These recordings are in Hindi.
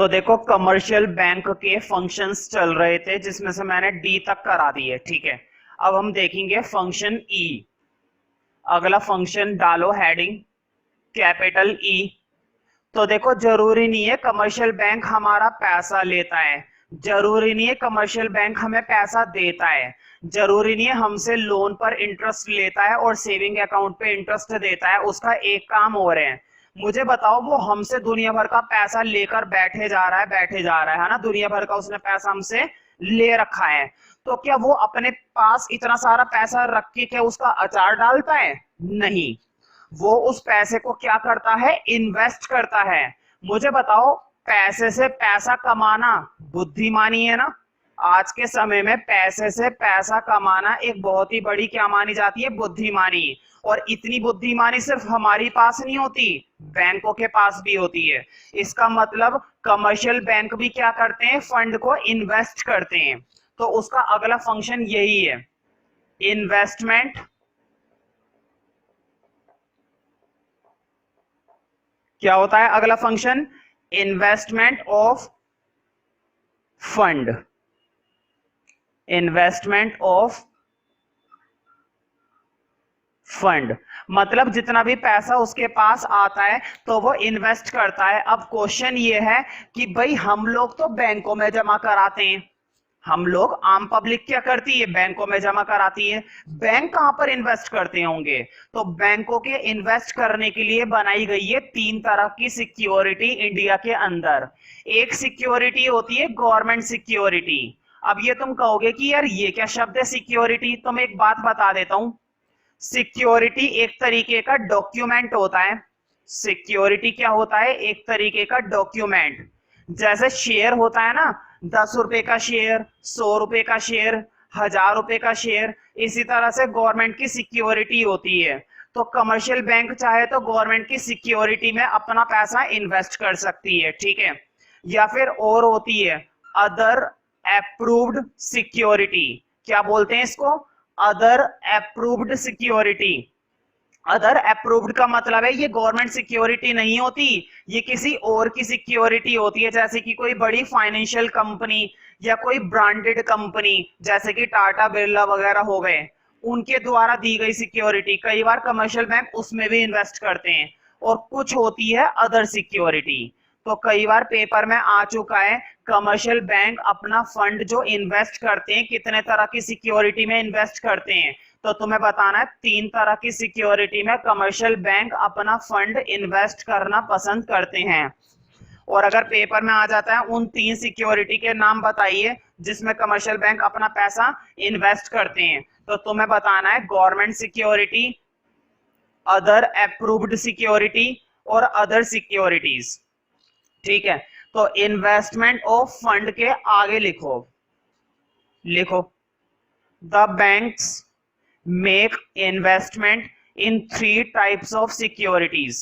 तो देखो कमर्शियल बैंक के फंक्शंस चल रहे थे जिसमें से मैंने डी तक करा दिए। ठीक है, अब हम देखेंगे फंक्शन ई। अगला फंक्शन डालो हेडिंग कैपिटल ई। तो देखो जरूरी नहीं है कमर्शियल बैंक हमारा पैसा लेता है, जरूरी नहीं है कमर्शियल बैंक हमें पैसा देता है, जरूरी नहीं है हमसे लोन पर इंटरेस्ट लेता है और सेविंग अकाउंट पे इंटरेस्ट देता है। उसका एक काम हो रहे हैं, मुझे बताओ वो हमसे दुनिया भर का पैसा लेकर बैठे जा रहा है, बैठे जा रहा है ना, दुनिया भर का उसने पैसा हमसे ले रखा है। तो क्या वो अपने पास इतना सारा पैसा रख के क्या उसका अचार डालता है? नहीं, वो उस पैसे को क्या करता है? इन्वेस्ट करता है। मुझे बताओ पैसे से पैसा कमाना बुद्धिमानी है ना? आज के समय में पैसे से पैसा कमाना एक बहुत ही बड़ी क्या मानी जाती है? बुद्धिमानी। और इतनी बुद्धिमानी सिर्फ हमारी पास नहीं होती, बैंकों के पास भी होती है। इसका मतलब कमर्शियल बैंक भी क्या करते हैं? फंड को इन्वेस्ट करते हैं। तो उसका अगला फंक्शन यही है, इन्वेस्टमेंट क्या होता है? अगला function investment of fund, investment of fund मतलब जितना भी पैसा उसके पास आता है तो वो इन्वेस्ट करता है। अब क्वेश्चन ये है कि भाई हम लोग तो बैंकों में जमा कराते हैं, हम लोग आम पब्लिक क्या करती है? बैंकों में जमा कराती है। बैंक कहां पर इन्वेस्ट करते होंगे? तो बैंकों के इन्वेस्ट करने के लिए बनाई गई है तीन तरह की सिक्योरिटी इंडिया के अंदर। एक सिक्योरिटी होती है गवर्नमेंट सिक्योरिटी। अब ये तुम कहोगे कि यार ये क्या शब्द है सिक्योरिटी? तो मैं एक बात बता देता हूं, सिक्योरिटी एक तरीके का डॉक्यूमेंट होता है। सिक्योरिटी क्या होता है? एक तरीके का डॉक्यूमेंट। जैसे शेयर होता है ना, 10 रुपए का शेयर, 100 रुपए का शेयर, 1000 रुपए का शेयर, इसी तरह से गवर्नमेंट की सिक्योरिटी होती है। तो कमर्शियल बैंक चाहे तो गवर्नमेंट की सिक्योरिटी में अपना पैसा इन्वेस्ट कर सकती है। ठीक है, या फिर और होती है अदर अप्रूव्ड सिक्योरिटी। क्या बोलते हैं इसको? Other approved security. Other approved का मतलब है ये गवर्नमेंट सिक्योरिटी नहीं होती, ये किसी और की सिक्योरिटी होती है। जैसे कि कोई बड़ी फाइनेंशियल कंपनी या कोई ब्रांडेड कंपनी जैसे कि टाटा बिरला वगैरह हो गए, उनके द्वारा दी गई सिक्योरिटी। कई बार कमर्शियल बैंक उसमें भी इन्वेस्ट करते हैं। और कुछ होती है अदर सिक्योरिटी। तो कई बार पेपर में आ चुका है कमर्शियल बैंक अपना फंड जो इन्वेस्ट करते हैं कितने तरह की सिक्योरिटी में इन्वेस्ट करते हैं। तो तुम्हें बताना है तीन तरह की सिक्योरिटी में कमर्शियल बैंक अपना फंड इन्वेस्ट करना पसंद करते हैं। और अगर पेपर में आ जाता है उन तीन सिक्योरिटी के नाम बताइए जिसमें कमर्शियल बैंक अपना पैसा इन्वेस्ट करते हैं, तो तुम्हें बताना है government security, other approved security और अदर सिक्योरिटीज। ठीक है, तो इन्वेस्टमेंट ऑफ फंड के आगे लिखो, लिखो the banks make investment in 3 types of securities.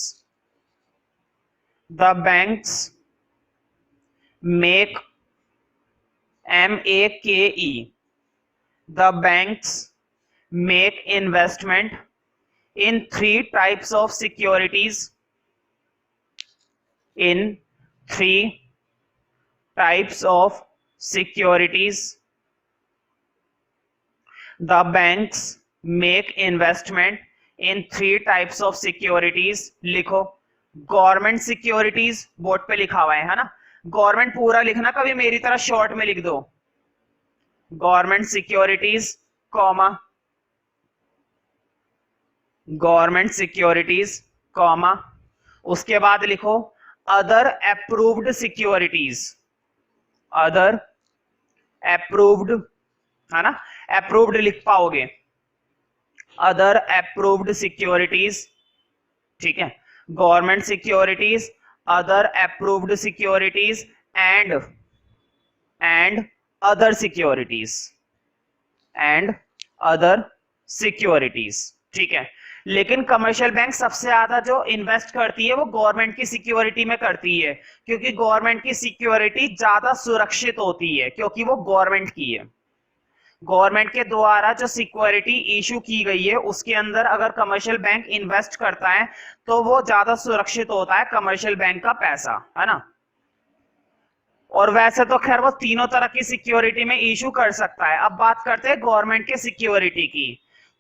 The banks make MEKE, the banks make investment in 3 types of securities, in 3 types of securities. The banks make investment in 3 types of securities. लिखो गवर्नमेंट सिक्योरिटीज, बोर्ड पे लिखा हुआ है ना, गवर्नमेंट पूरा लिखना, कभी मेरी तरह शॉर्ट में लिख दो government securities comma government securities comma, उसके बाद लिखो other approved securities, other approved है ना, अप्रूव्ड लिख पाओगे, अदर अप्रूव्ड सिक्योरिटीज। ठीक है, government securities, other approved securities and other securities, and other securities. ठीक है, लेकिन कमर्शियल बैंक सबसे ज्यादा जो इन्वेस्ट करती है वो गवर्नमेंट की सिक्योरिटी में करती है, क्योंकि गवर्नमेंट की सिक्योरिटी ज्यादा सुरक्षित होती है, क्योंकि वो गवर्नमेंट की है। गवर्नमेंट के द्वारा जो सिक्योरिटी इशू की गई है उसके अंदर अगर कमर्शियल बैंक इन्वेस्ट करता है तो वो ज्यादा सुरक्षित होता है कमर्शियल बैंक का पैसा, है ना। और वैसे तो खैर वो तीनों तरह की सिक्योरिटी में इशू कर सकता है। अब बात करते हैं गवर्नमेंट के सिक्योरिटी की।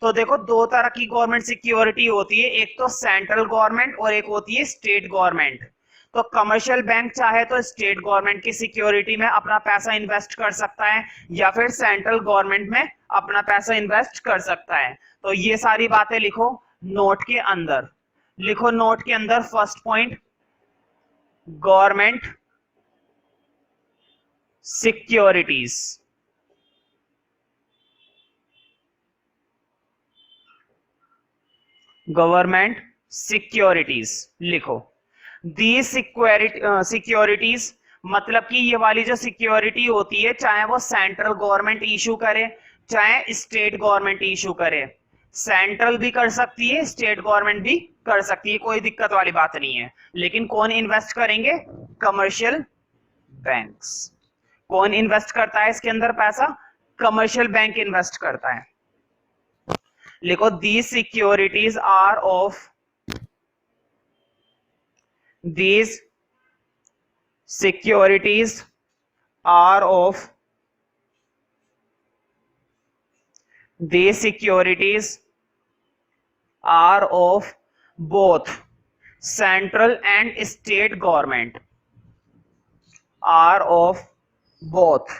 तो देखो दो तरह की गवर्नमेंट सिक्योरिटी होती है, एक तो सेंट्रल गवर्नमेंट और एक होती है स्टेट गवर्नमेंट। तो कमर्शियल बैंक चाहे तो स्टेट गवर्नमेंट की सिक्योरिटी में अपना पैसा इन्वेस्ट कर सकता है या फिर सेंट्रल गवर्नमेंट में अपना पैसा इन्वेस्ट कर सकता है। तो ये सारी बातें लिखो नोट के अंदर। लिखो नोट के अंदर first point, government securities. Government securities लिखो। दी सिक्योरिटीज मतलब कि ये वाली जो सिक्योरिटी होती है, चाहे वो सेंट्रल गवर्नमेंट इशू करे चाहे स्टेट गवर्नमेंट इशू करे, सेंट्रल भी कर सकती है स्टेट गवर्नमेंट भी कर सकती है, कोई दिक्कत वाली बात नहीं है। लेकिन कौन इन्वेस्ट करेंगे? Commercial banks. कौन इन्वेस्ट करता है इसके अंदर पैसा? कमर्शियल बैंक इन्वेस्ट करता है। लिखो these securities are of, these securities are of, these securities are of both central and state government, are of both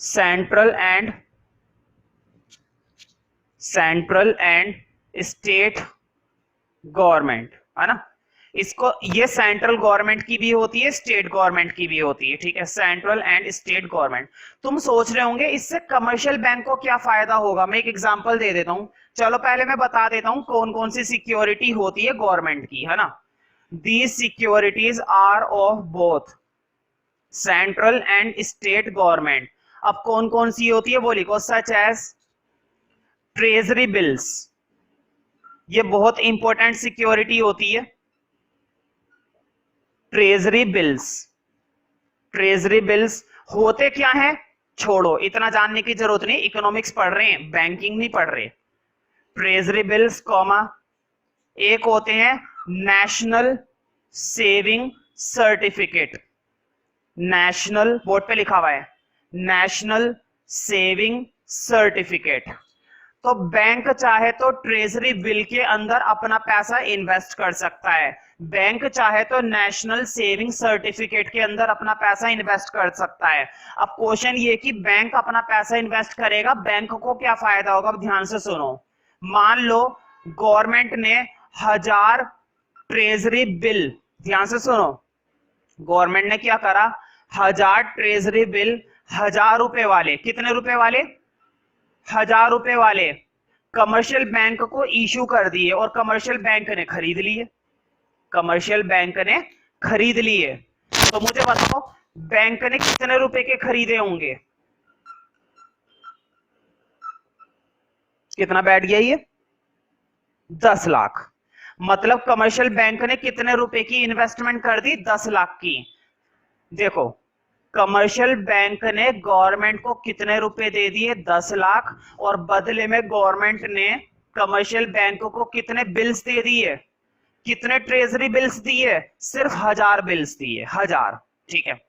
central and state government, है ना। इसको ये सेंट्रल गवर्नमेंट की भी होती है स्टेट गवर्नमेंट की भी होती है, ठीक है, सेंट्रल एंड स्टेट गवर्नमेंट। तुम सोच रहे होंगे इससे कमर्शियल बैंक को क्या फायदा होगा। मैं एक एग्जांपल दे देता हूं। चलो पहले मैं बता देता हूं कौन कौन सी सिक्योरिटी होती है गवर्नमेंट की, है ना। These securities are of both central and state government. अब कौन कौन सी होती है वो लिखो, सच एज ट्रेजरी बिल्स, ये बहुत इंपॉर्टेंट सिक्योरिटी होती है। ट्रेजरी बिल्स, ट्रेजरी बिल्स होते क्या है छोड़ो, इतना जानने की जरूरत नहीं, इकोनॉमिक्स पढ़ रहे हैं, बैंकिंग नहीं पढ़ रहे। ट्रेजरी बिल्स कॉमा, एक होते हैं national saving certificate, national, board पे लिखा हुआ है नेशनल सेविंग सर्टिफिकेट। तो बैंक चाहे तो ट्रेजरी बिल के अंदर अपना पैसा इन्वेस्ट कर सकता है, बैंक चाहे तो नेशनल सेविंग सर्टिफिकेट के अंदर अपना पैसा इन्वेस्ट कर सकता है। अब क्वेश्चन ये कि बैंक अपना पैसा इन्वेस्ट करेगा, बैंक को क्या फायदा होगा? अब ध्यान से सुनो। मान लो गवर्नमेंट ने 1000 ट्रेजरी बिल, ध्यान से सुनो, गवर्नमेंट ने क्या करा, 1000 ट्रेजरी बिल 1000 रुपए वाले, कितने रुपए वाले? 1000 रुपए वाले कमर्शियल बैंक को इशू कर दिए और कमर्शियल बैंक ने खरीद लिए, कमर्शियल बैंक ने खरीद लिए। तो मुझे बताओ बैंक ने कितने रुपए के खरीदे होंगे? कितना बैठ गया ये? 10 लाख। मतलब कमर्शियल बैंक ने कितने रुपए की इन्वेस्टमेंट कर दी? 10 लाख की। देखो कमर्शियल बैंक ने गवर्नमेंट को कितने रुपए दे दिए? 10 लाख। और बदले में गवर्नमेंट ने कमर्शियल बैंक को कितने बिल्स दे दिए? कितने ट्रेजरी बिल्स दिए? सिर्फ 1000 बिल्स दिए, 1000, ठीक है,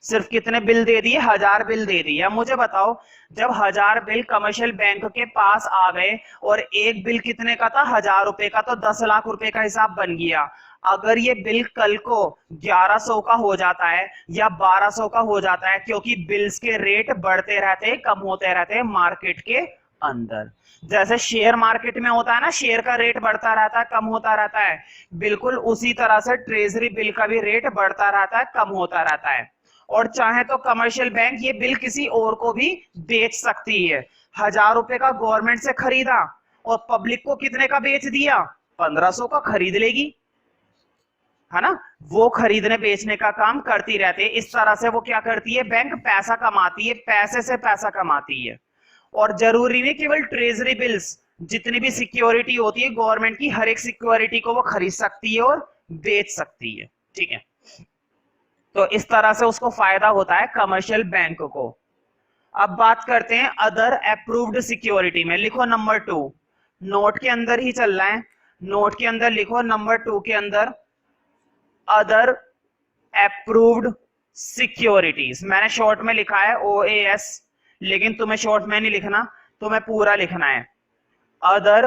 सिर्फ कितने बिल दे दिए? 1000 बिल दे दिए। अब मुझे बताओ जब 1000 बिल कमर्शियल बैंक के पास आ गए और एक बिल कितने का था? 1000 रुपए का, तो 10 लाख रुपए का हिसाब बन गया। अगर ये बिल कल को 1100 का हो जाता है या 1200 का हो जाता है, क्योंकि बिल्स के रेट बढ़ते रहते हैं, कम होते रहते हैं मार्केट के अंदर, जैसे शेयर मार्केट में होता है ना, शेयर का रेट बढ़ता रहता है कम होता रहता है, बिल्कुल उसी तरह से ट्रेजरी बिल का भी रेट बढ़ता रहता है कम होता रहता है। और चाहे तो कमर्शियल बैंक ये बिल किसी और को भी बेच सकती है। 1000 रुपए का गवर्नमेंट से खरीदा और पब्लिक को कितने का बेच दिया? 1500 का खरीद लेगी, है ना। वो खरीदने बेचने का काम करती रहती है। इस तरह से वो क्या करती है? बैंक पैसा कमाती है, पैसे से पैसा कमाती है। और जरूरी नहीं केवल ट्रेजरी बिल्स, जितनी भी सिक्योरिटी होती है गवर्नमेंट की, हर एक सिक्योरिटी को वो खरीद सकती है और बेच सकती है, ठीक है। तो इस तरह से उसको फायदा होता है कमर्शियल बैंक को। अब बात करते हैं अदर अप्रूव्ड सिक्योरिटी में। लिखो नंबर 2, नोट के अंदर ही चल रहा है, नोट के अंदर लिखो नंबर 2 के अंदर अदर अप्रूव्ड सिक्योरिटीज, मैंने शॉर्ट में लिखा है OAS, लेकिन तुम्हें शॉर्ट में नहीं लिखना, तुम्हें पूरा लिखना है, other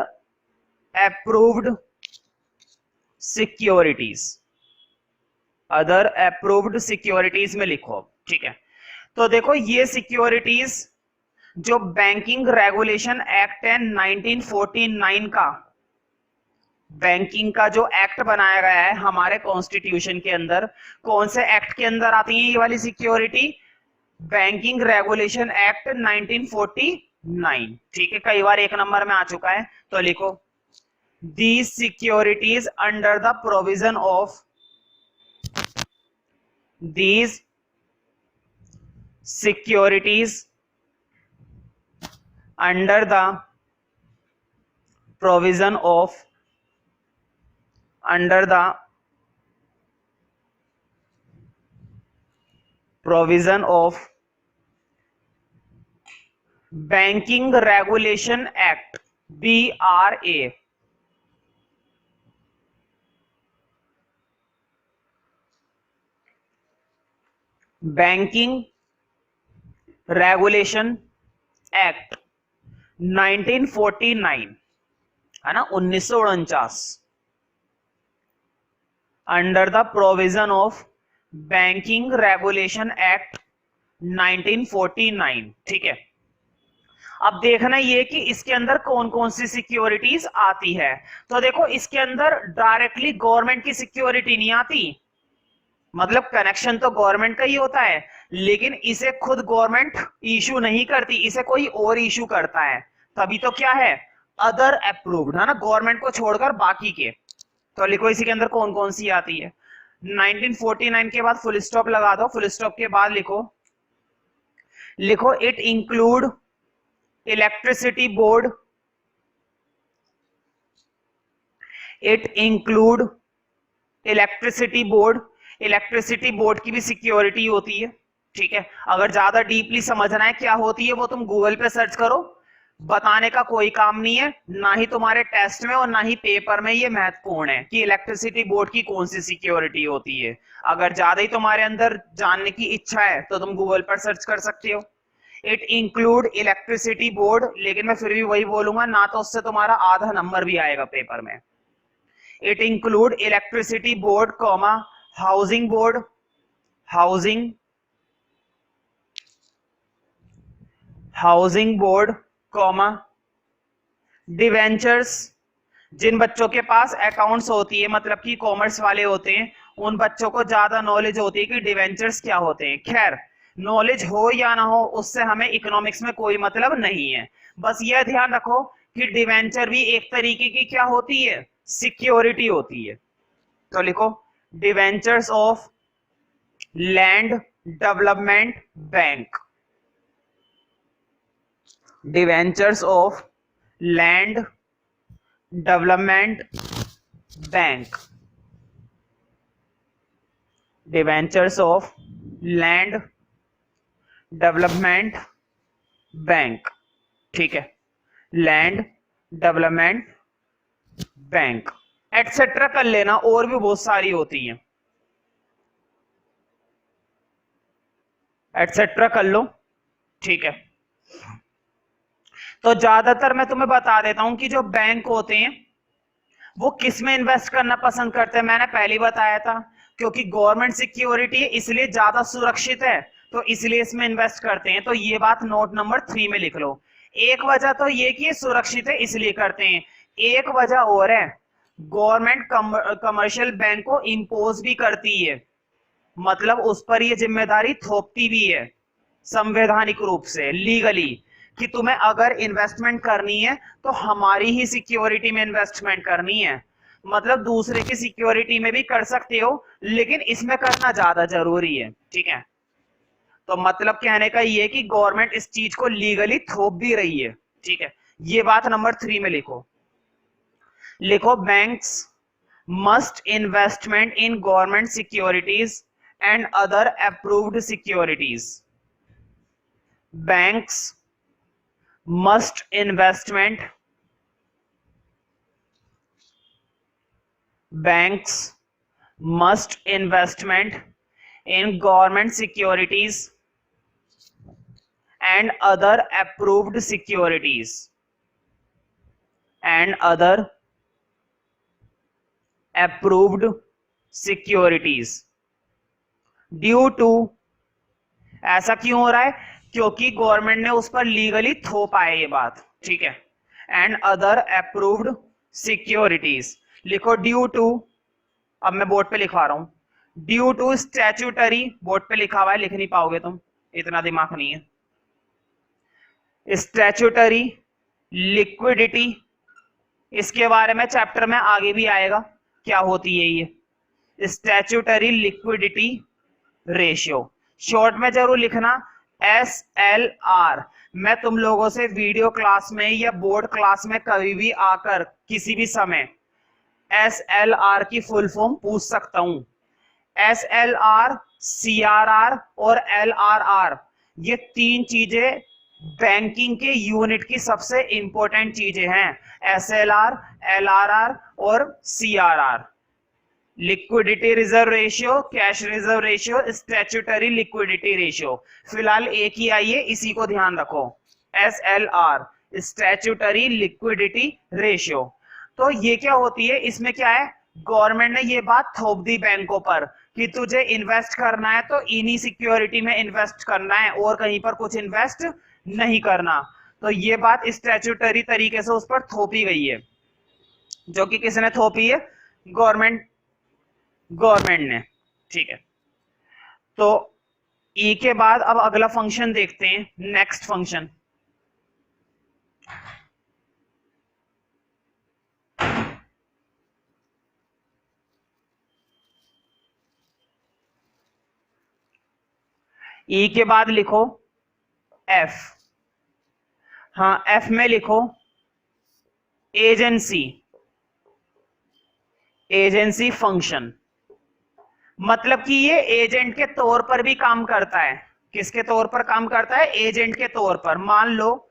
approved securities, other approved securities में लिखो, ठीक है। तो देखो ये सिक्योरिटीज जो बैंकिंग रेगुलेशन एक्ट है 1949 का, बैंकिंग का जो एक्ट बनाया गया है हमारे कॉन्स्टिट्यूशन के अंदर, कौन से एक्ट के अंदर आती है ये वाली सिक्योरिटी? बैंकिंग रेगुलेशन एक्ट 1949, ठीक है, कई बार एक नंबर में आ चुका है, तो लिखो these securities under the provision of, these securities under the provision of, under the provision of Banking Regulation Act BRA, Banking Regulation Act 1949 है ना, 1949, under the provision of banking regulation act 1949, ठीक है। अब देखना ये कि इसके अंदर कौन कौन सी सिक्योरिटीज आती है। तो देखो इसके अंदर डायरेक्टली गवर्नमेंट की सिक्योरिटी नहीं आती, मतलब कनेक्शन तो गवर्नमेंट का ही होता है, लेकिन इसे खुद गवर्नमेंट इशू नहीं करती, इसे कोई और इशू करता है, तभी तो क्या है, अदर अप्रूव्ड, है ना, गवर्नमेंट को छोड़कर बाकी के। तो लिखो इसी के अंदर कौन कौन सी आती है। 1949 के बाद फुल स्टॉप लगा दो, फुल स्टॉप के बाद लिखो, लिखो it include electricity board, it include electricity board, electricity board की भी सिक्योरिटी होती है, ठीक है। अगर ज्यादा डीपली समझना है क्या होती है वो तुम गूगल पे सर्च करो, बताने का कोई काम नहीं है, ना ही तुम्हारे टेस्ट में और ना ही पेपर में ये महत्वपूर्ण है कि इलेक्ट्रिसिटी बोर्ड की कौन सी सिक्योरिटी होती है। अगर ज्यादा ही तुम्हारे अंदर जानने की इच्छा है तो तुम गूगल पर सर्च कर सकते हो, इट इंक्लूड इलेक्ट्रिसिटी बोर्ड, लेकिन मैं फिर भी वही बोलूंगा ना, तो उससे तुम्हारा आधा नंबर भी आएगा पेपर में। It include electricity board comma housing board, housing board comma debentures, जिन बच्चों के पास अकाउंट्स होती है, मतलब कि कॉमर्स वाले होते हैं, उन बच्चों को ज्यादा नॉलेज होती है कि डिवेंचर्स क्या होते हैं। खैर नॉलेज हो या ना हो उससे हमें इकोनॉमिक्स में कोई मतलब नहीं है, बस यह ध्यान रखो कि डिवेंचर भी एक तरीके की क्या होती है, सिक्योरिटी होती है। तो लिखो debentures of land development bank, debentures of land development bank, debentures of land development bank, ठीक है, लैंड डेवलपमेंट बैंक एटसेट्रा कर लेना, और भी बहुत सारी होती हैं, एटसेट्रा कर लो, ठीक है। तो ज्यादातर मैं तुम्हें बता देता हूं कि जो बैंक होते हैं वो किस में इन्वेस्ट करना पसंद करते हैं। मैंने पहले बताया था, क्योंकि गवर्नमेंट सिक्योरिटी है इसलिए ज्यादा सुरक्षित है, तो इसलिए इसमें इन्वेस्ट करते हैं। तो ये बात नोट नंबर 3 में लिख लो। एक वजह तो ये कि सुरक्षित है इसलिए करते हैं, एक वजह और है, गवर्नमेंट कमर्शियल बैंक को इंपोज भी करती है, मतलब उस पर ये जिम्मेदारी थोपती भी है संवैधानिक रूप से, लीगली, कि तुम्हें अगर इन्वेस्टमेंट करनी है तो हमारी ही सिक्योरिटी में इन्वेस्टमेंट करनी है, मतलब दूसरे की सिक्योरिटी में भी कर सकते हो लेकिन इसमें करना ज्यादा जरूरी है, ठीक है। तो मतलब कहने का ये कि गवर्नमेंट इस चीज को लीगली थोप भी रही है, ठीक है। ये बात नंबर 3 में लिखो, लिखो banks must investment in government securities and other approved securities, banks must investment, banks must investment in government securities and other approved securities and other approved securities due to, ऐसा क्यों हो रहा है? क्योंकि गवर्नमेंट ने उस पर लीगली थोपा है ये बात, ठीक है। एंड अदर अप्रूव्ड सिक्योरिटीज, लिखो ड्यू टू, अब मैं बोर्ड पे लिखवा रहा हूं, ड्यू टू स्टैट्यूटरी, बोर्ड पे लिखा हुआ है, लिख नहीं पाओगे तुम, इतना दिमाग नहीं है। स्टैट्यूटरी लिक्विडिटी, इसके बारे में चैप्टर में आगे भी आएगा क्या होती है ये स्टैट्यूटरी लिक्विडिटी रेशियो, शॉर्ट में जरूर लिखना SLR। मैं तुम लोगों से वीडियो क्लास में या बोर्ड क्लास में कभी भी आकर किसी भी समय SLR की फुल फॉर्म पूछ सकता हूं। SLR, CRR और LRR, ये तीन चीजें बैंकिंग के यूनिट की सबसे इंपॉर्टेंट चीजें हैं। SLR, LRR और CRR, liquidity reserve ratio, cash reserve ratio, statutory liquidity ratio. फिलहाल एक ही आई है, इसी को ध्यान रखो, SLR, स्टैट्यूटरी लिक्विडिटी रेशियो। तो ये क्या होती है, इसमें क्या है, गवर्नमेंट ने ये बात थोप दी बैंकों पर कि तुझे इन्वेस्ट करना है तो इन्हीं सिक्योरिटी में इन्वेस्ट करना है और कहीं पर कुछ इन्वेस्ट नहीं करना। तो ये बात स्टैट्यूटरी तरीके से उस पर थोपी गई है, जो कि किसने थोपी है? गवर्नमेंट ने, ठीक है। तो ई के बाद अब अगला फंक्शन देखते हैं, नेक्स्ट फंक्शन। ई के बाद लिखो एफ, हाँ एफ में लिखो एजेंसी फंक्शन, मतलब कि ये एजेंट के तौर पर भी काम करता है। किसके तौर पर काम करता है? एजेंट के तौर पर। मान लो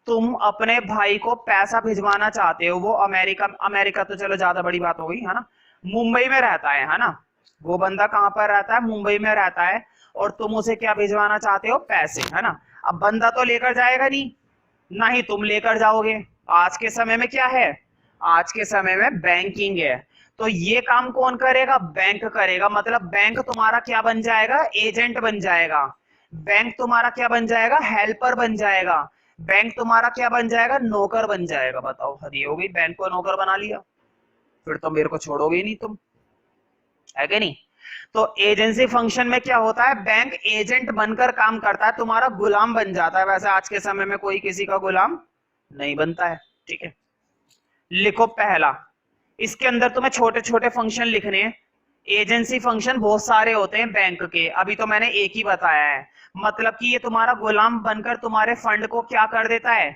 तुम अपने भाई को पैसा भिजवाना चाहते हो, वो अमेरिका तो चलो ज्यादा बड़ी बात हो गई है ना, मुंबई में रहता है ना, वो बंदा कहां पर रहता है? मुंबई में रहता है, और तुम उसे क्या भिजवाना चाहते हो? पैसे, है ना। अब बंदा तो लेकर जाएगा नहीं, ना ही तुम लेकर जाओगे। आज के समय में क्या है? आज के समय में बैंकिंग है, तो ये काम कौन करेगा? बैंक करेगा। मतलब बैंक तुम्हारा क्या बन जाएगा? एजेंट बन जाएगा। बैंक तुम्हारा क्या बन जाएगा? हेल्पर बन जाएगा। बैंक तुम्हारा क्या बन जाएगा? नौकर बन जाएगा। बताओ, हद हो गई, बैंक को नौकर बना लिया, फिर तो मेरे को छोड़ोगे ही नहीं तुम, है कि नहीं? तो एजेंसी फंक्शन में क्या होता है? बैंक एजेंट बनकर काम करता है, तुम्हारा गुलाम बन जाता है। वैसे आज के समय में कोई किसी का गुलाम नहीं बनता है, ठीक है। लिखो पहला, इसके अंदर तुम्हें छोटे छोटे फंक्शन लिखने हैं। एजेंसी फंक्शन बहुत सारे होते हैं बैंक के, अभी तो मैंने एक ही बताया है। मतलब कि ये तुम्हारा गुलाम बनकर तुम्हारे फंड को क्या कर देता है?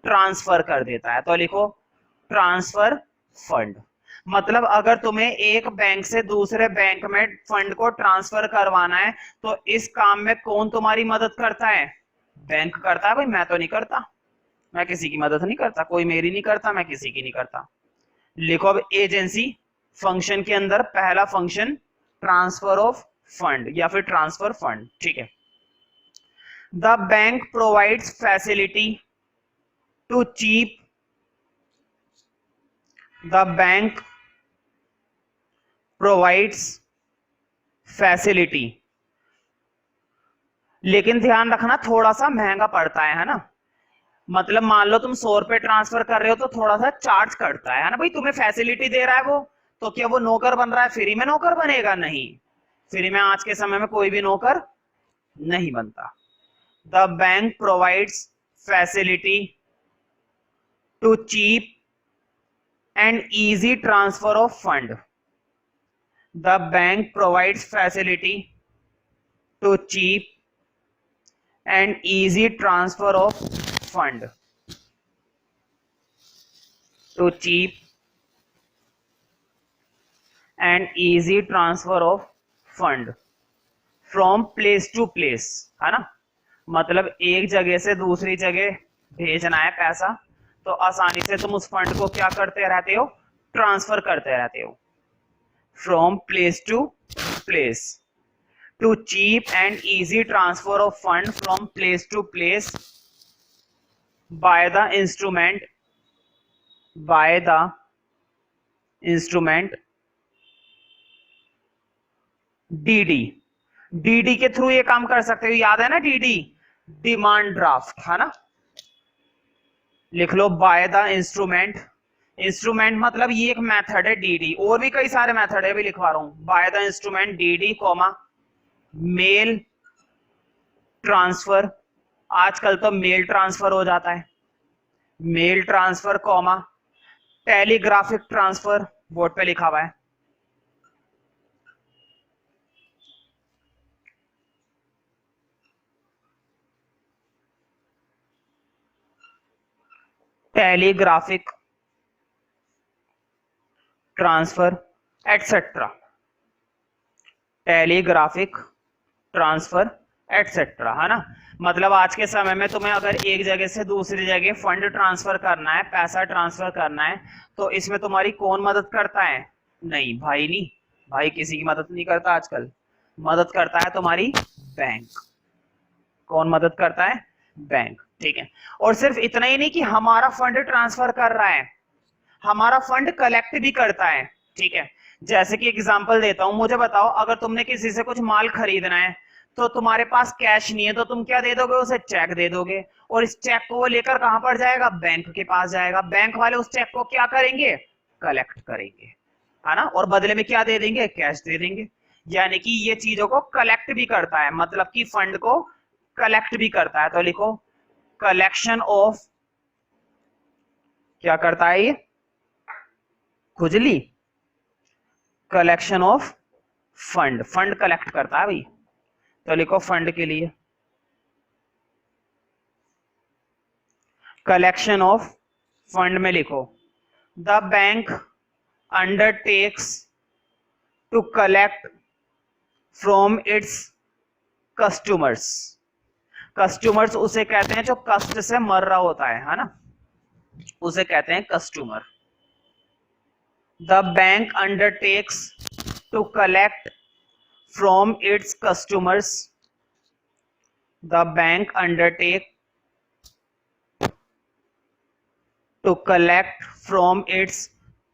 ट्रांसफर कर देता है। तो लिखो ट्रांसफर फंड। मतलब अगर तुम्हें एक बैंक से दूसरे बैंक में फंड को ट्रांसफर करवाना है, तो इस काम में कौन तुम्हारी मदद करता है? बैंक करता है। भाई मैं तो नहीं करता, मैं किसी की मदद नहीं करता, कोई मेरी नहीं करता, मैं किसी की नहीं करता। लिखो अब एजेंसी फंक्शन के अंदर पहला फंक्शन ट्रांसफर ऑफ फंड या फिर ट्रांसफर फंड, ठीक है। The bank provides facility to cheap, the bank provides facility, लेकिन ध्यान रखना थोड़ा सा महंगा पड़ता है ना। मतलब मान लो तुम 100 रुपए ट्रांसफर कर रहे हो तो थोड़ा सा चार्ज करता है ना। भाई तुम्हें फैसिलिटी दे रहा है वो, तो क्या वो नौकर बन रहा है? फ्री में नौकर बनेगा? नहीं, फ्री में आज के समय में कोई भी नौकर नहीं बनता। The bank provides facility to cheap and easy transfer of fund, the bank provides facility to cheap and easy transfer of fund, to cheap and easy transfer of fund from place to place, है ना। मतलब एक जगह से दूसरी जगह भेजना है पैसा, तो आसानी से तुम उस फंड को क्या करते रहते हो? ट्रांसफर करते रहते हो, from place to place. To cheap and easy transfer of fund from place to place by the instrument DD. DD के थ्रू ये काम कर सकते हो, याद है ना डीडी, डिमांड ड्राफ्ट, है ना। लिख लो बाय द इंस्ट्रूमेंट। इंस्ट्रूमेंट मतलब ये एक मेथड है डीडी, और भी कई सारे मेथड है, भी लिखवा रहा हूं। By the instrument DD comma mail transfer, आजकल तो मेल ट्रांसफर हो जाता है, mail transfer comma telegraphic transfer, board पे लिखा हुआ है। Telegraphic transfer etcetera, telegraphic transfer etcetera, है ना। मतलब आज के समय में तुम्हें अगर एक जगह से दूसरी जगह फंड ट्रांसफर करना है, पैसा ट्रांसफर करना है, तो इसमें तुम्हारी कौन मदद करता है? नहीं भाई, नहीं भाई, किसी की मदद नहीं करता आजकल। मदद करता है तुम्हारी बैंक। कौन मदद करता है? बैंक, ठीक है। और सिर्फ इतना ही नहीं कि हमारा फंड ट्रांसफर कर रहा है, हमारा फंड कलेक्ट भी करता है, ठीक है। जैसे कि एग्जांपल देता हूं, मुझे बताओ, अगर तुमने किसी से कुछ माल खरीदना है तो तुम्हारे पास कैश नहीं है, तो तुम क्या दे दोगे? उसे चेक दे दोगे, और इस चेक को वो लेकर कहां पर जाएगा? बैंक के पास जाएगा। बैंक वाले उस चेक को क्या करेंगे? कलेक्ट करेंगे, है ना, और बदले में क्या दे देंगे? कैश दे देंगे। यानी कि ये चीजों को कलेक्ट भी करता है, मतलब कि फंड को कलेक्ट भी करता है। तो लिखो कलेक्शन ऑफ, क्या करता है ये? खुजली, collection of fund, fund collect करता है भाई। तो लिखो फंड के लिए कलेक्शन ऑफ फंड में लिखो the bank undertakes to collect from its customers. Customers उसे कहते हैं जो कष्ट से मर रहा होता है ना, उसे कहते हैं customer. The bank undertakes to collect from its customers, the bank undertake to collect from its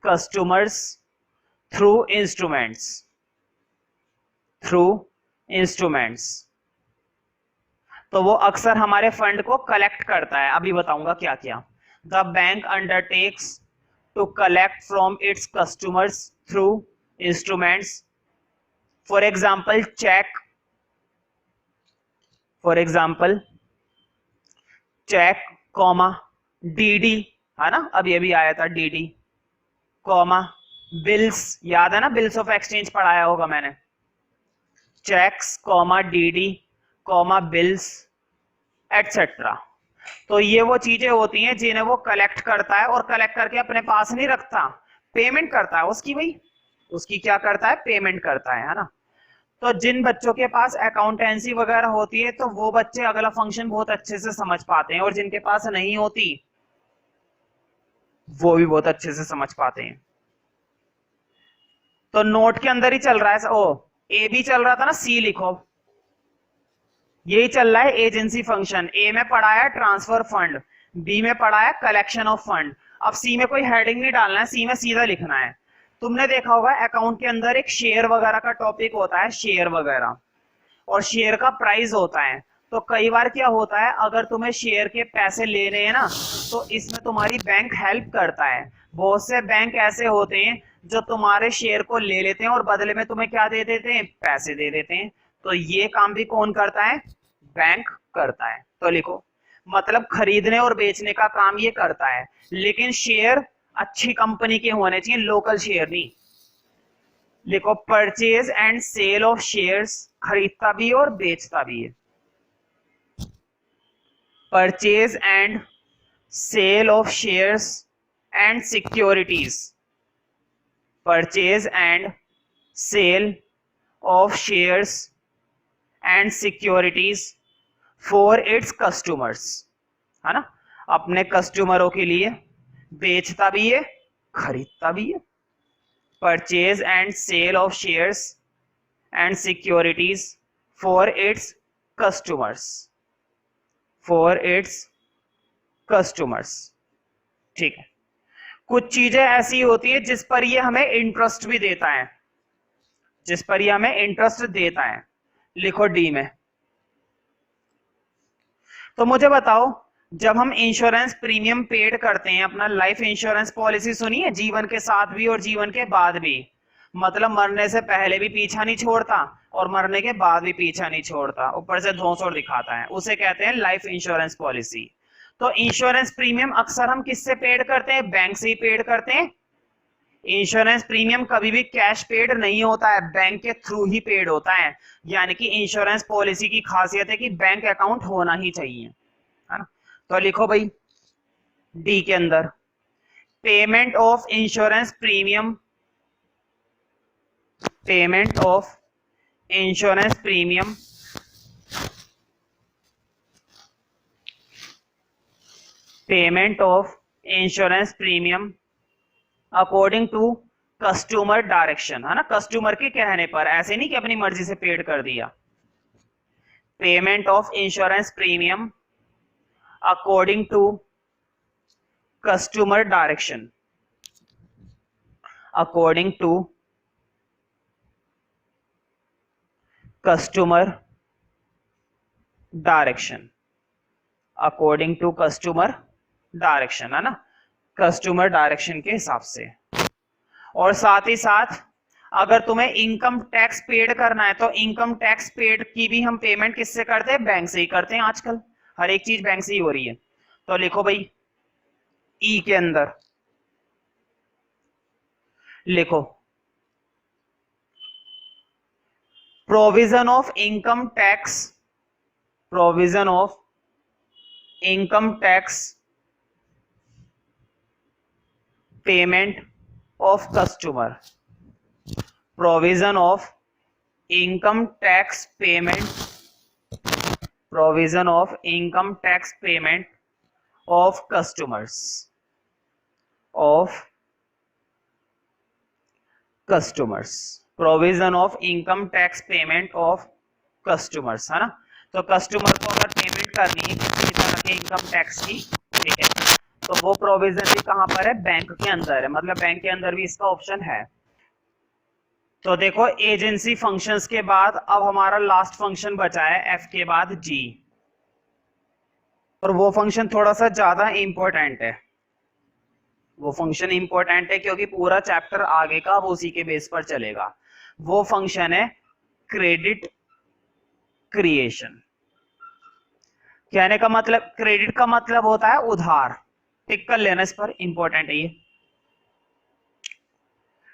customers through instruments, through instruments. तो वो अक्सर हमारे फंड को कलेक्ट करता है, अभी बताऊंगा क्या क्या। The bank undertakes to collect from its customers through instruments, for example cheque, for example cheque comma DD, है ना, अभी अभी आया था डीडी, कॉमा बिल्स, याद है ना, बिल्स ऑफ एक्सचेंज पढ़ाया होगा मैंने। Cheques comma DD comma bills etcetera. तो ये वो चीजें होती हैं जिन्हें वो कलेक्ट करता है, और कलेक्ट करके अपने पास नहीं रखता, पेमेंट करता है उसकी, भाई उसकी क्या करता है? पेमेंट करता है ना। तो जिन बच्चों के पास अकाउंटेंसी वगैरह होती है तो वो बच्चे अगला फंक्शन बहुत अच्छे से समझ पाते हैं, और जिनके पास नहीं होती वो भी बहुत अच्छे से समझ पाते हैं। तो नोट के अंदर ही चल रहा है, ओ ए भी चल रहा था ना, सी लिखो, यही चल रहा है एजेंसी फंक्शन। ए में पढ़ा है ट्रांसफर फंड, बी में पढ़ा है कलेक्शन ऑफ फंड। अब सी में कोई हेडिंग नहीं डालना है, सी में सीधा लिखना है। तुमने देखा होगा अकाउंट के अंदर एक शेयर वगैरह का टॉपिक होता है, शेयर वगैरह, और शेयर का प्राइस होता है। तो कई बार क्या होता है, अगर तुम्हें शेयर के पैसे लेने हैं ना, तो इसमें तुम्हारी बैंक हेल्प करता है। बहुत से बैंक ऐसे होते हैं जो तुम्हारे शेयर को ले लेते हैं और बदले में तुम्हें क्या दे देते हैं? पैसे दे देते हैं। तो ये काम भी कौन करता है? बैंक करता है। तो लिखो, मतलब खरीदने और बेचने का काम ये करता है, लेकिन शेयर अच्छी कंपनी के होने चाहिए, लोकल शेयर नहीं। लिखो purchase and sale of shares, खरीदता भी और बेचता भी है। Purchase and sale of shares and securities, purchase and sale of shares and securities for its customers, है ना, अपने कस्टमरों के लिए बेचता भी है, खरीदता भी है। Purchase and sale of shares and securities for its customers, for its customers. ठीक है, कुछ चीजें ऐसी होती है जिस पर ये हमें इंटरेस्ट भी देता है, जिस पर ये हमें इंटरेस्ट देता है, लिखो डी में। तो मुझे बताओ, जब हम इंश्योरेंस प्रीमियम पेड करते हैं, अपना लाइफ इंश्योरेंस पॉलिसी सुनी है, जीवन के साथ भी और जीवन के बाद भी, मतलब मरने से पहले भी पीछा नहीं छोड़ता और मरने के बाद भी पीछा नहीं छोड़ता, ऊपर से धौंसड़ दिखाता है, उसे कहते हैं लाइफ इंश्योरेंस पॉलिसी। तो इंश्योरेंस प्रीमियम अक्सर हम किससे पेड करते हैं? बैंक से ही पेड करते हैं। इंश्योरेंस प्रीमियम कभी भी कैश पेड नहीं होता है, बैंक के थ्रू ही पेड होता है। यानी कि इंश्योरेंस पॉलिसी की खासियत है कि बैंक अकाउंट होना ही चाहिए, है ना। तो लिखो भाई डी के अंदर, payment of insurance premium, payment of insurance premium payment of insurance premium according to customer direction, है ना, कस्टमर के कहने पर, ऐसे नहीं कि अपनी मर्जी से पेड कर दिया। Payment of insurance premium according to customer direction, according to customer direction, according to customer direction, है ना, कस्टमर डायरेक्शन के हिसाब से। और साथ ही साथ अगर तुम्हें इनकम टैक्स पेड करना है तो इनकम टैक्स पेड की भी हम पेमेंट किससे करते हैं? बैंक से ही करते हैं, आजकल हर एक चीज बैंक से ही हो रही है। तो लिखो भाई ई के अंदर, लिखो provision of income tax, provision of income tax payment of customer, provision of income tax payment, provision of income tax payment of customers, of customers, provision of income tax payment of customers, है ना। तो कस्टमर को अगर पेमेंट करनी है किसी तरह के इनकम टैक्स की, ठीक है, तो वो प्रोविजन भी कहां पर है? बैंक के अंदर है, मतलब बैंक के अंदर भी इसका ऑप्शन है। तो देखो एजेंसी फंक्शंस के बाद अब हमारा लास्ट फंक्शन बचा है एफ के बाद जी, और वो फंक्शन थोड़ा सा ज्यादा इंपॉर्टेंट है, वो फंक्शन इंपॉर्टेंट है क्योंकि पूरा चैप्टर आगे का अब उसी के बेस पर चलेगा। वो फंक्शन है क्रेडिट क्रिएशन। कहने का मतलब, क्रेडिट का मतलब होता है उधार, टिक कर लेना इस पर, इंपॉर्टेंट है ये।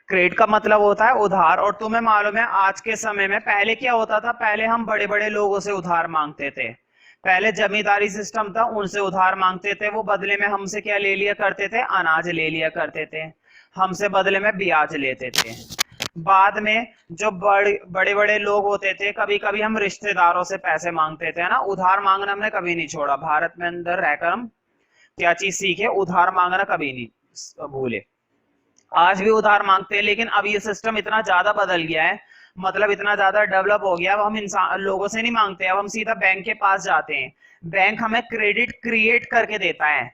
क्रेडिट का मतलब होता है उधार, और तुम्हें मालूम है आज के समय में, पहले क्या होता था? पहले हम बड़े बड़े लोगों से उधार मांगते थे, पहले जमींदारी सिस्टम था, उनसे उधार मांगते थे, वो बदले में हमसे क्या ले लिया करते थे? अनाज ले लिया करते थे, हमसे बदले में ब्याज लेते थे। बाद में जो बड़े बड़े लोग होते थे, कभी कभी हम रिश्तेदारों से पैसे मांगते थे, ना, उधार मांगना हमने कभी नहीं छोड़ा। भारत में अंदर रहकर हम क्या चीज सीखे? उधार मांगना कभी नहीं भूले। आज भी उधार मांगते हैं, लेकिन अब ये सिस्टम इतना ज्यादा बदल गया है, मतलब इतना ज्यादा डेवलप हो गया, अब हम इंसान लोगों से नहीं मांगते, अब हम सीधा बैंक के पास जाते हैं। बैंक हमें क्रेडिट क्रिएट करके देता है,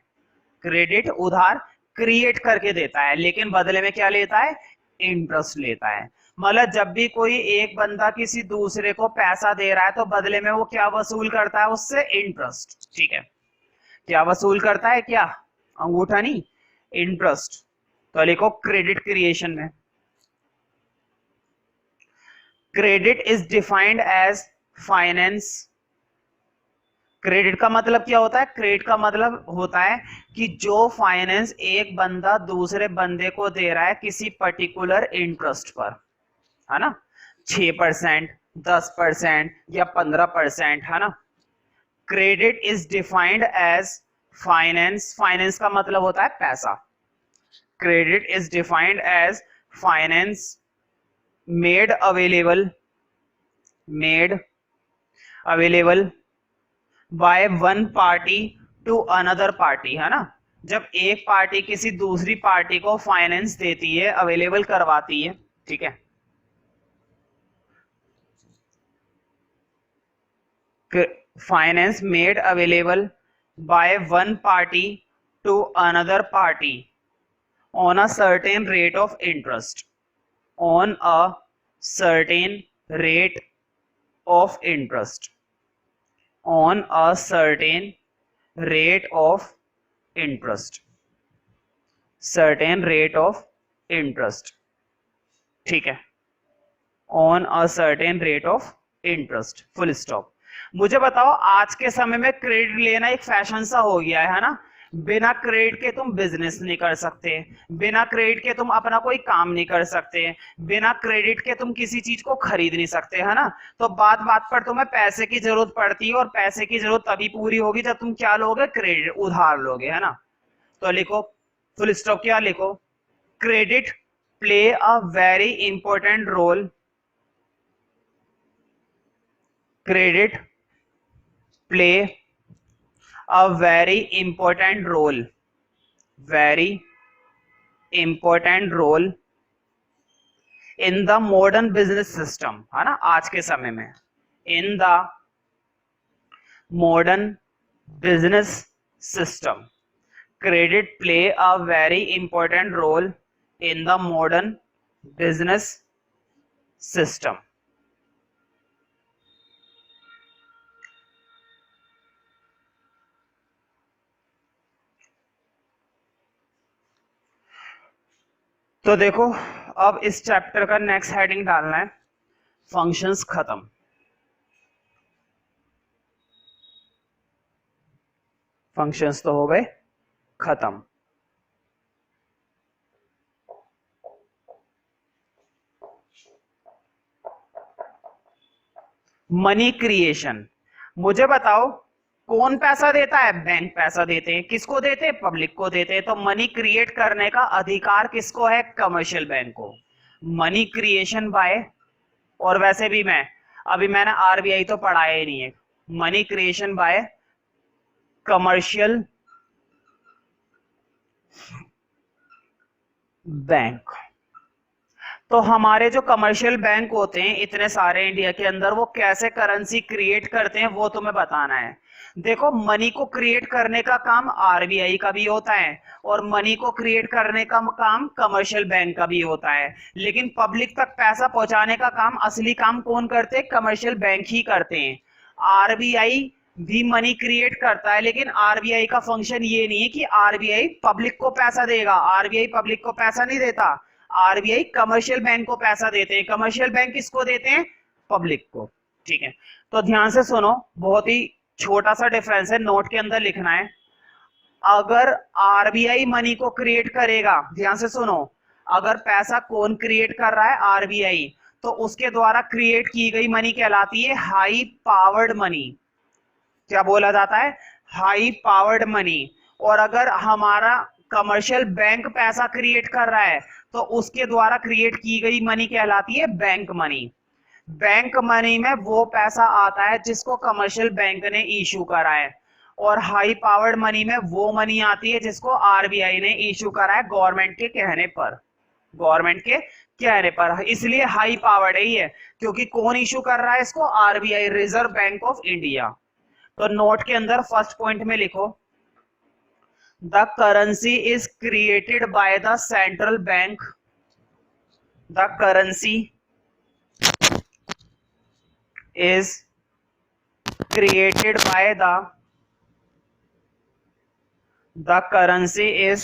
क्रेडिट उधार क्रिएट करके देता है, लेकिन बदले में क्या लेता है? इंटरेस्ट लेता है। मतलब जब भी कोई एक बंदा किसी दूसरे को पैसा दे रहा है तो बदले में वो क्या वसूल करता है? उससे इंटरेस्ट। ठीक है, क्या वसूल करता है? क्या अंगूठा नहीं, इंटरेस्ट। तो लिखो क्रेडिट क्रिएशन में, credit is defined as finance. Credit का मतलब क्या होता है? क्रेडिट का मतलब होता है कि जो फाइनेंस एक बंदा दूसरे बंदे को दे रहा है किसी पर्टिकुलर इंटरेस्ट पर, है ना, 6%, 10% या 15%, है ना। Credit is defined as finance, finance का मतलब होता है पैसा। Credit is defined as finance made available by one party to another party, है ना। जब एक पार्टी किसी दूसरी पार्टी को फाइनेंस देती है, अवेलेबल करवाती है, ठीक है, finance made available by one party to another party on a certain rate of interest, on a certain rate of interest, on a certain rate of interest, certain rate of interest, ठीक है, on a certain rate of interest, full stop। मुझे बताओ, आज के समय में क्रेडिट लेना एक फैशन सा हो गया है ना। बिना क्रेडिट के तुम बिजनेस नहीं कर सकते, बिना क्रेडिट के तुम अपना कोई काम नहीं कर सकते, बिना क्रेडिट के तुम किसी चीज को खरीद नहीं सकते, है ना। तो बात बात पर तुम्हें पैसे की जरूरत पड़ती है, और पैसे की जरूरत तभी पूरी होगी जब तुम क्या लोगे, क्रेडिट, उधार लोगे, है ना। तो लिखो फुल स्टॉप, क्या लिखो, credit play a very important role, credit play a very important role, very important role in the modern business system, है ना, आज के समय में, in the modern business system, credit play a very important role in the modern business system। तो देखो, अब इस चैप्टर का नेक्स्ट हेडिंग डालना है फंक्शंस खत्म। फंक्शंस तो हो गए खत्म। मनी क्रिएशन, मुझे बताओ कौन पैसा देता है, बैंक पैसा देते हैं, किसको देते हैं, पब्लिक को देते हैं। तो मनी क्रिएट करने का अधिकार किसको है, कमर्शियल बैंक को। मनी क्रिएशन बाय, और वैसे भी मैंने आरबीआई तो पढ़ाया ही नहीं है, money creation bye commercial bank. तो हमारे जो कमर्शियल बैंक होते हैं इतने सारे इंडिया के अंदर, वो कैसे करेंसी क्रिएट करते हैं वो तुम्हें बताना है। देखो, मनी को क्रिएट करने का काम आरबीआई का भी होता है, और मनी को क्रिएट करने का काम कमर्शियल बैंक का भी होता है, लेकिन पब्लिक तक पैसा पहुंचाने का काम, असली काम कौन करते हैं, कमर्शियल बैंक ही करते हैं। आरबीआई भी मनी क्रिएट करता है, लेकिन आरबीआई का फंक्शन ये नहीं है कि आरबीआई पब्लिक को पैसा देगा, आरबीआई पब्लिक को पैसा नहीं देता, आरबीआई कमर्शियल बैंक को पैसा देते हैं। कमर्शियल बैंक किसको देते हैं, पब्लिक को, ठीक है। तो ध्यान से सुनो, बहुत ही छोटा सा डिफरेंस है, नोट के अंदर लिखना है। अगर आरबीआई मनी को क्रिएट करेगा, ध्यान से सुनो, अगर पैसा कौन क्रिएट कर रहा है, आरबीआई, तो उसके द्वारा क्रिएट की गई मनी कहलाती है हाई पावर्ड मनी। क्या बोला जाता है, हाई पावर्ड मनी। और अगर हमारा कमर्शियल बैंक पैसा क्रिएट कर रहा है, तो उसके द्वारा क्रिएट की गई मनी कहलाती है बैंक मनी। बैंक मनी में वो पैसा आता है जिसको कमर्शियल बैंक ने इशू करा है, और हाई पावर्ड मनी में वो मनी आती है जिसको आरबीआई ने इशू करा है गवर्नमेंट के कहने पर, गवर्नमेंट के कहने पर। इसलिए हाई पावर्ड है ये, क्योंकि कौन इशू कर रहा है इसको, RBI, reserve Bank of India. तो नोट के अंदर फर्स्ट पॉइंट में लिखो, the currency is created by the central bank, the currency is created by the currency is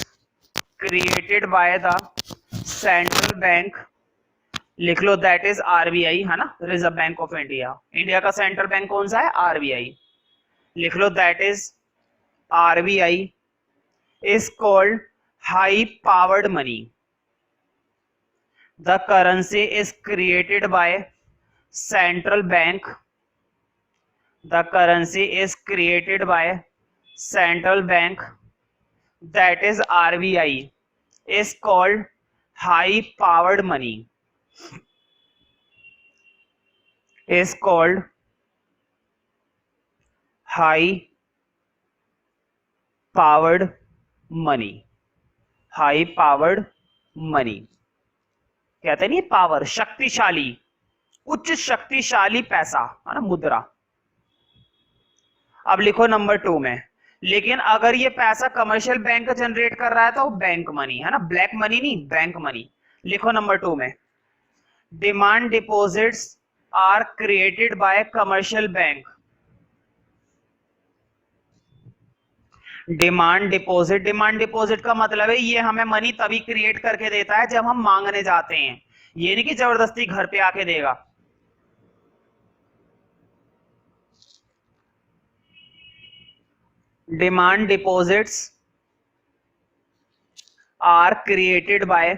created by the central bank, लिख लो, दैट इज आरबीआई, है ना, Reserve Bank of India. India का सेंट्रल बैंक कौन सा है, आरबीआई, लिख लो, that is RBI is called high powered money. The currency is created by central bank, the currency is created by central bank, that is RBI, is called high powered money, is called high powered money, high powered money। कहते नहीं पावर, शक्तिशाली, उच्च शक्तिशाली पैसा, है ना, मुद्रा। अब लिखो नंबर 2 में। लेकिन अगर ये पैसा कमर्शियल बैंक जनरेट कर रहा है तो बैंक मनी है ना, ब्लैक मनी नहीं, बैंक मनी। लिखो नंबर 2 में, demand deposits are created by commercial bank. Demand deposit का मतलब है ये हमें मनी तभी क्रिएट करके देता है जब हम मांगने जाते हैं, ये नहीं कि जबरदस्ती घर पे आके देगा। Demand deposits are created by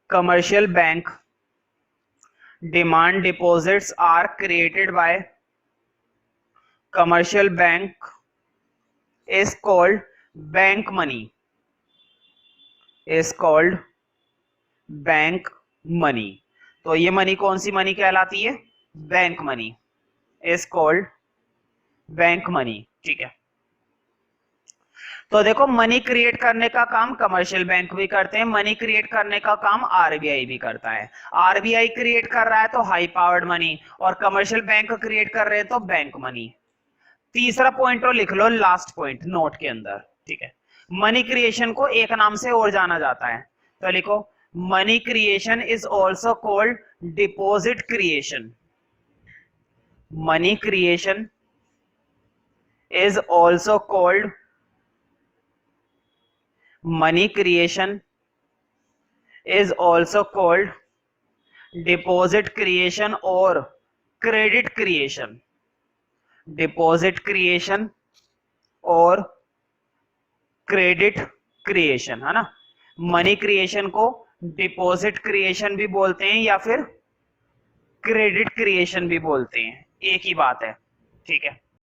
commercial bank. Demand deposits are created by commercial bank is called bank money, is called bank money। तो ये मनी कौन सी मनी कहलाती है? Bank money, is called bank money. ठीक है, तो देखो मनी क्रिएट करने का काम कमर्शियल बैंक भी करते हैं, मनी क्रिएट करने का काम आरबीआई भी करता है। आरबीआई क्रिएट कर रहा है तो हाई पावर्ड मनी, और कमर्शियल बैंक क्रिएट कर रहे हैं तो बैंक मनी। तीसरा पॉइंट तो लिख लो लास्ट पॉइंट नोट के अंदर। ठीक है, मनी क्रिएशन को एक नाम से और जाना जाता है, तो लिखो money creation is also called deposit creation. Money creation is also called money creation is also called deposit creation और क्रेडिट क्रिएशन। डिपॉजिट क्रिएशन और क्रेडिट क्रिएशन, है ना। मनी क्रिएशन को डिपॉजिट क्रिएशन भी बोलते हैं या फिर क्रेडिट क्रिएशन भी बोलते हैं, एक ही बात है। ठीक है,